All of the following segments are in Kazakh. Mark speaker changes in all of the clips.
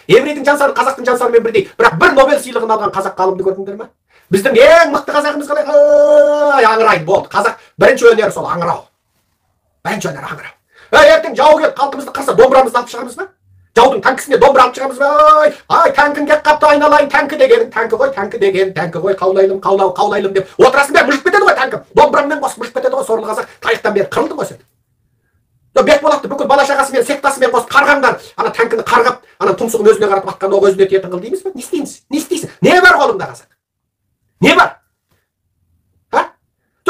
Speaker 1: еврейдің жансары қазақтың жансарымен бірдей. Бірақ бір Нобель сыйлығын алған қазақ ғалымды көрдіңдер ме? Біздің ең мықты қазағымыз қалай аңырайды болды. Қазақ бірінші өнері сол аңырау. Бірінші өнері аңырау. Ертең жау келіп қалтымызды қырса домбырамызды алып шығамыз ба? Жаудың танкісіне домбыра алып шығамыз ба? Ай, танкін кеп қапты айналайын, танкі деген, танкі ғой, танкі деген, танкі ғой, қаулайлым, қаулайлым деп. Отырасың бәрі мүжіп кетеді ғой танкі. Домбыраммен қосып мүжіп кетеді ғой, сорлы қазақ тарихтан бері қырылды ғой сен. Бекболатты бүкіл бала шағасымен, сектасымен қосып қарғандар, ана танкіні қарғап, ана тұмсығын өзіне қаратып атқан оқ өзіне тиетін қыл дейміз бе? Не істейміз? Не істейсің? Не бар қолыңда қазақ? Не бар?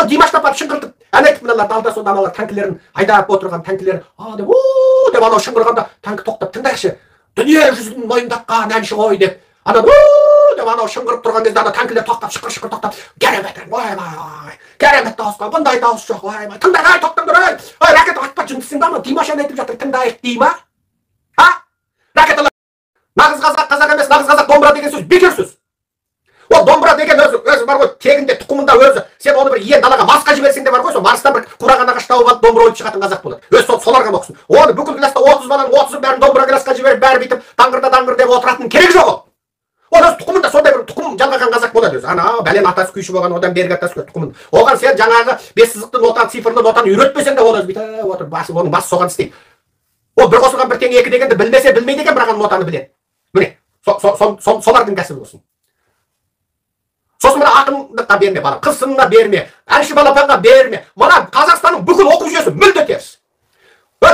Speaker 1: Димашты апарып шыңғыртып, ән айтып мыналарды алда сонда аналар танкілерін айдап отырған танкілерін деп анау шыңғырғанда танкі тоқтап тыңдайықшы, дүние жүзін мойындатқан әнші ғой деп деп анау шыңғырып тұрған кезде ана танкілер тоқтап шықыр тоқтап керемет ойбай керемет дауысқа бұндай дауыс жоқ ойбай тыңдағай тоқтаңдар ой ракета атпа жындысың ба Димаш ән айтып жатыр тыңдайық дей ма ракеталар нағыз қазақ емес нағыз қазақ домбыра деген сөз бекер сөз. Ол домбыра деген өзі бар ғой, тегінде тұқымында өзі. Сен оны бір иен далаға Марсқа жіберсең де бар ғой, сол Марстан бір қураған ағаш тауып алып домбыра ойып шығатын қазақ болады. Өзі соларға оқысын. Оны бүкіл класста 30 баланың 30-ы бәрін домбыра класқа жіберіп, бәрі бүйтіп даңғыр деп отыратын керек жоқ ол. Ол өз тұқымында сондай бір тұқым жалғаған қазақ болады өзі. Ана бәлен атасы күйші болған, одан бергі атасы тұқымын. Оған сен жаңағы 5 сызықты нотаны, цифрлы нотаны үйретпесең де ол өзі бүйтіп отыр, оның басы соған істейді. Ол бір қосылған бір тең екі дегенді білмесе білмейді екен, бірақ нотаны біледі. Міне, солардың кәсібі болсын. Сосын мына ақындыққа берме, бала қырсынына берме, әнші балапанға берме. Мына Қазақстанның бүкіл оқу жүйесі мүлде теріс.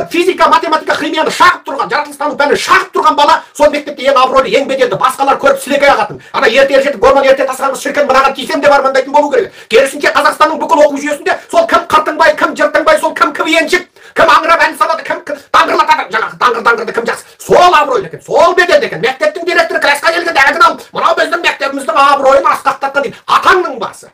Speaker 1: Физика, математика, химияны шағып тұрған, жаратылыстану пәнін шағып тұрған бала сол мектепте ең абыройлы, ең беделді, басқалар көріп сілекей ағатын. Ана ерте жетіп, гормон ерте тасығанымыз шіркін мынаған тисем де бармандайтын болу керек. Керісінше Қазақстанның бүкіл оқу жүйесінде сол кім қыртыңбай, кім жыртыңбай, сол кім еншік, кім аңырап ән салады, кім даңғырлатады, жаңағы даңғырды кім жақсы. Сол абыройлы екен, сол беделді екен. Мектептің директоры класқа келгенде әгін алып, мынау біздің мектебіміздің абыройын асқақтатқан дейді. Атаңның басы.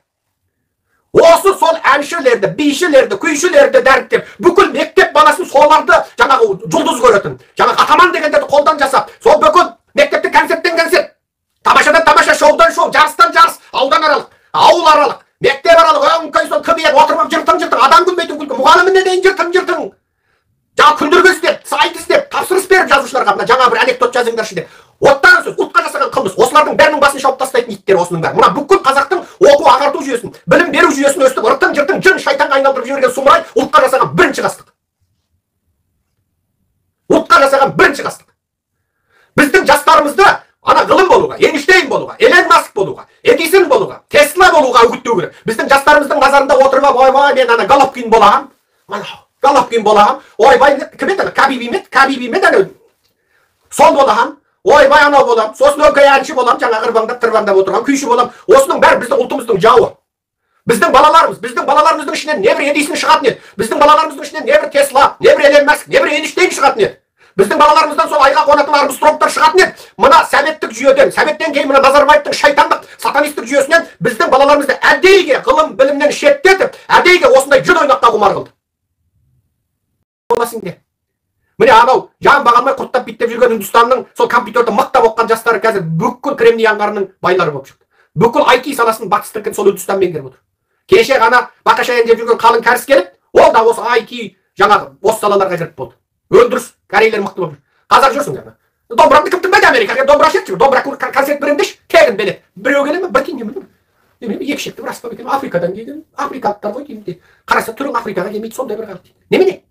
Speaker 1: Осы сол әншілерді, бишілерді, күйшілерді дәріптеп, бүкіл мектеп баласын соларды жаңағы жұлдыз көретін. Жаңағы атаман дегендерді қолдан жасап, сол бүкіл мектепті концерттен концерт, тамашадан тамаша, шоудан шоу, жарыстан жарыс, аудан аралық, ауыл аралық, мектеп аралық, өңкей сол кібиек отырып жыртың, адам күлмейтін күлкі, мұғаліміне дейін жыртың. Жаңа күлдіргі істеп, сайт істеп, тапсырыс беріп жазушыларға, мына жаңа бір анекдот жазыңдаршы деп. Оттан сөз, ұлтқа жасаған қылмыс. Осылардың бәрінің басын шауып тастайтын иттер осының бәрі. Мына бүкіл қазақтың оқу ағарту жүйесін, білім беру жүйесін өстіп, ырықтың жыртың жын шайтанға айналдырып жіберген сұмырай ұлтқа жасаған бірінші қастық. Ұлтқа жасаған бірінші қастық. Біздің жастарымызды ана ғылым болуға, Эйнштейн болуға, Элон Маск болуға, Эдисон болуға, Тесла болуға үгіттеу керек. Біздің жастарымыздың назарында отырып, ойбай, мен ана Головкин болағам, Головкин болағам, ойбай, кім еді? Кабиби ме? Сол болағам. Ойбай анау болам, сосын өңкей әнші болам, жаңа ырбаңдап тырбаңдап отырған күйші болам. Осының бәрі біздің ұлтымыздың жауы. Біздің балаларымыздың ішінен не бір Эдисон шығатын еді. Біздің балаларымыздың ішінен не бір Тесла, не бір Элон Маск, не бір Эйнштейн шығатын еді. Біздің балаларымыздан сол айға қонатын Армстронгтар шығатын еді. Мына советтік жүйеден, советтен кейін мына Назарбаевтың шайтандық, сатанистік жүйесінен біздің балаларымызды әдейіге ғылым білімнен шеттетіп, әдейіге осындай жын ойнаққа құмар қылды. Боласың де. Міне анау жан бағалмай құрттап биттеп жүрген Үндістанның сол компьютерді мықтап оққан жастары қазір бүкіл Кремний аңғарының байлары болып шықты. Бүкіл IT саласын батыстырған сол Үндістан меңгеріп отыр. Кеше ғана бақашайын деп жүрген қалың кәріс келіп, ол да осы IT жаңағы осы салаларға кіріп болды. Өндіріс, корейлер мықты болып жүр. Қазақ жүрсіңдер ме? Домбырамды кім тыңдайды Америкаға? Домбыра шертші, домбыра концерт беремін деші, тегін билет. Біреу келе ме? Бір теңге ме? Немене екі шекті бір аспап екен, Африкадан келген, африкалықтар ғой деймін дейді. Қараса түрің Африкаға келмейді, сондай бір халық дейді. Немене?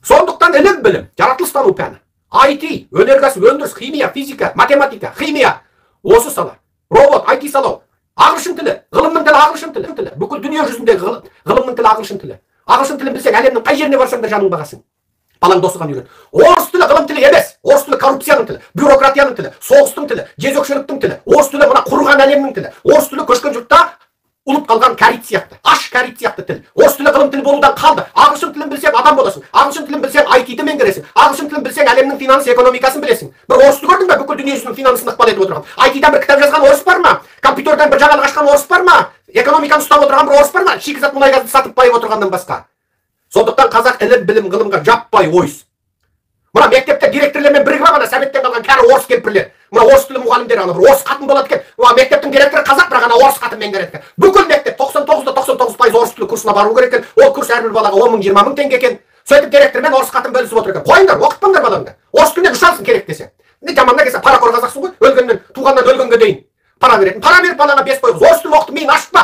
Speaker 1: Сондықтан ілім білім, жаратылыстану пәні, IT, өнеркәсіп, өндіріс, химия, физика, математика, химия, осы сала, робот, IT салау, ағылшын тілі, ғылымның тілі ағылшын тілі, бүкіл дүние жүзінде ғылымның тілі ағылшын тілі. Ағылшын тілін білсең, әлемнің қай жеріне барсаң да жаның бағасың. Балаң досыған үйрен. Орыс тілі ғылым тілі емес, орыс тілі коррупцияның тілі, бюрократияның тілі, соғыстың тілі, жезөкшеліктің тілі, орыс тілі мына құрған әлемнің тілі, орыс тілі көшкен жұртта ұлып қалған кәрит сияқты, аш кәрит сияқты тіл. Орыс тілі ғылым тілі болудан қалды. Ағылшын тілін білсең адам боласың. Ағылшын тілін білсең IT-ді меңгересің. Ағылшын тілін білсең әлемнің финанс экономикасын білесің. Бір орысты көрдің бе? Бүкіл дүние жүзінің финансын ықпал етіп отырған. IT-дан бір кітап жазған орыс бар ма? Компьютерден бір жаңалық ашқан орыс бар ма? Экономиканы ұстап отырған бір орыс бар ма? Шикізат мұнай газды сатып байып отырғаннан басқа. Сондықтан қазақ ілім білім ғылымға жаппай ойыс. Мына мектепте директорлермен бірігіп алған советтен қалған кәрі орыс кемпірлер. Мына орыс тілі мұғалімдер ана бір орыс қатын болады екен. Мектептің директоры қазақ, бірақ ана орыс қатын меңгереді екен. Бүкіл мектеп 99% орыс тілі курсына бару керек екен. Ол курс әрбір балаға 10 мың 20 мың теңге екен. Сөйтіп директормен орыс қатын бөлісіп отыр екен. Қойыңдар, оқытпаңдар балаңды. Орыс тілінен үш алсын керек десе. Не жаманына келсе пара қор қазақсың ғой, өлгеннен, туғаннан өлгенге дейін пара беретін. Пара беріп балаңа 5 қойғыз. Орыс тілін оқытып миын ашытпа.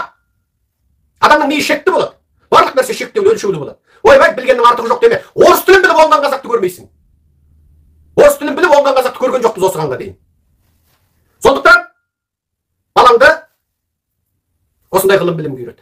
Speaker 1: Адамның миы шекті болады. Барлық нәрсе шектеулі, өлшеулі болады. Ойбай, білгеннің артығы жоқ деме. Орыс тілін біліп оңған қазақты көрмейсің. Орыс тілін біліп оңған қазақты көрген жоқпыз осығанға дейін. Сондықтан балаңды осындай ғылым білімге үйрет.